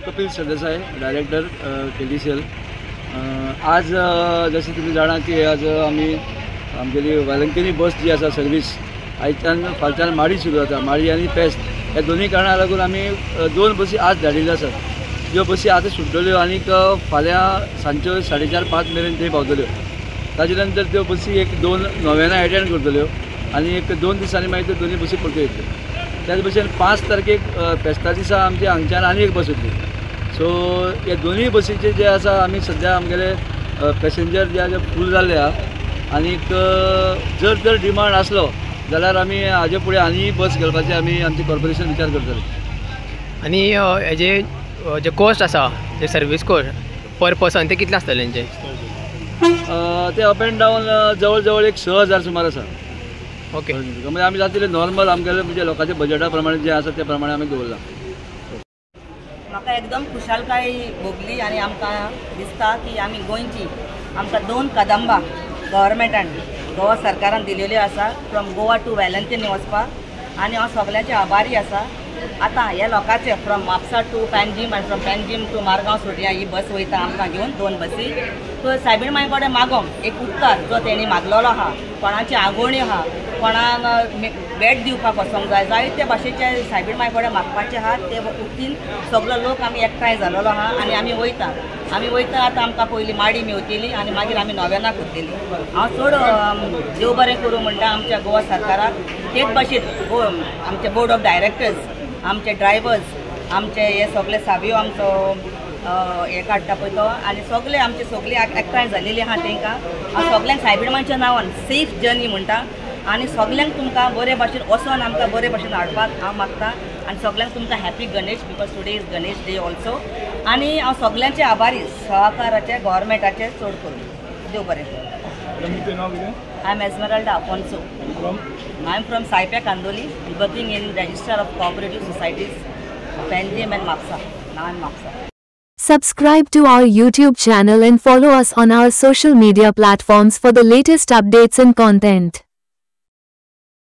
Kapil Sardesai director KDCL। आज जशें तुमी जाणा की आज आमी आमगेली वालंकिनी बस जी आसा सर्वीस आयच्यान फालच्यान माडी सुरू जाता। माडी आनी फेस्त ह्या दोनूय कारणां लागून आमी 2 बसी आज धाडिल्ल्यो आसात। ज्यो बसी आतां सुट्टल्यो आनीक फाल्यां सांजच्यो 4:30-5 मेरेन थंय पावतल्यो। ताजे नंतर त्यो बसी 1-2 नव्यानं एटेंड करतल्यो आनी 2 दिसांनी मागीर त्यो दोनूय बसी परत्यो येतल्यो। त्याच भशेन 5 तारखेक फेस्ता दिसा आमचे हांगच्यान आनी एक बस येतली। सो हे दोनूय बसीचे जे आसा आमी सद्या आमगेले पॅसेंजर जे आसा फूल जाल्ले आहा आनीक जर डिमांड आसलो जाल्यार आमी हाजे फुडें आनी बस घेवपाचे आमी आमचे कॉर्पोरेशन विचार करतले। आनी हेजे जे कॉस्ट आसा जे सर्वीस कॉस्ट पर पर्सन ते कितले आसतले तेंचे? ते अप एंड डावन जवळ जवळ 6,000 सुमार आसा। ओके, म्हणजे आमी जातले नॉर्मल आमगेले म्हणजे लोकांच्या बजेटा प्रमाणे जे आसा त्या प्रमाणे आमी दवरला। म्हाका एकदम खुशालकाय भोगली आनी आमकां दिसता की आमी गोंयची आमकां 2 कदंबा गव्हर्मेंटान गोवा सरकारान दिलेल्यो आसा फ्रॉम गोवा टू वेलंकनी वचपाक आनी हांव सगळ्याचे आभारी आसा। आतां हे लोकांचे फ्रॉम म्हापसा टू पॅनजीम आनी फ्रॉम पॅनजीम टू मारगांव सोटिया ही बस वयता आमकां घेवन 2 बसी। तो सायबीण मांय कडेन मागोंक एक उत्तर जो तेणी मागलेलो आहा, कोणाची आगोणी आहा, कोणाक भेट दिवपाक वचोंक जाय, जायते भाशेचे सायबीण मांय कडेन मागपाचे आहा। ते वतीन सगळो लोक आमी एकठांय जालेलो आहा आनी आमी वयता आतां आमकां पयलीं माडी मेवतली आनी मागीर आमी नव्यानाक वतली। हांव चड देव बरें करूं म्हणटा आमच्या गोवा सरकाराक। तेच भाशेन आमचे बोर्ड ऑफ डायरेक्टर्स, आमचे ड्रायव्हर्स, आमचे हे सगळे सावियो आमचो हे काडटा पळय तो आनी सगळे आमचे सगळी एकठांय जालेली आहा तांकां हांव सगळ्यांक सायबीण मांयच्या नांवान सेफ जर्नी म्हणटा आनी सगळ्यांक तुमकां बरे भाशेन वचोन आमकां बरे भाशेन हाडपाक हांव मागता आनी सगळ्यांक तुमकां happy Ganesh because today is Ganesh day also. आनी हांव सगळ्यांचे आभारी सहकाराचे गव्हर्मेंटाचे चड करून। देव बरें। I am Esmeralda Afonso. I am from Saipa Kandoli, working in Register of Cooperative Societies, Panjim and Mapsa. Now I'm Mapsa. Subscribe to our YouTube channel and follow us on our social media platforms for the latest updates and content.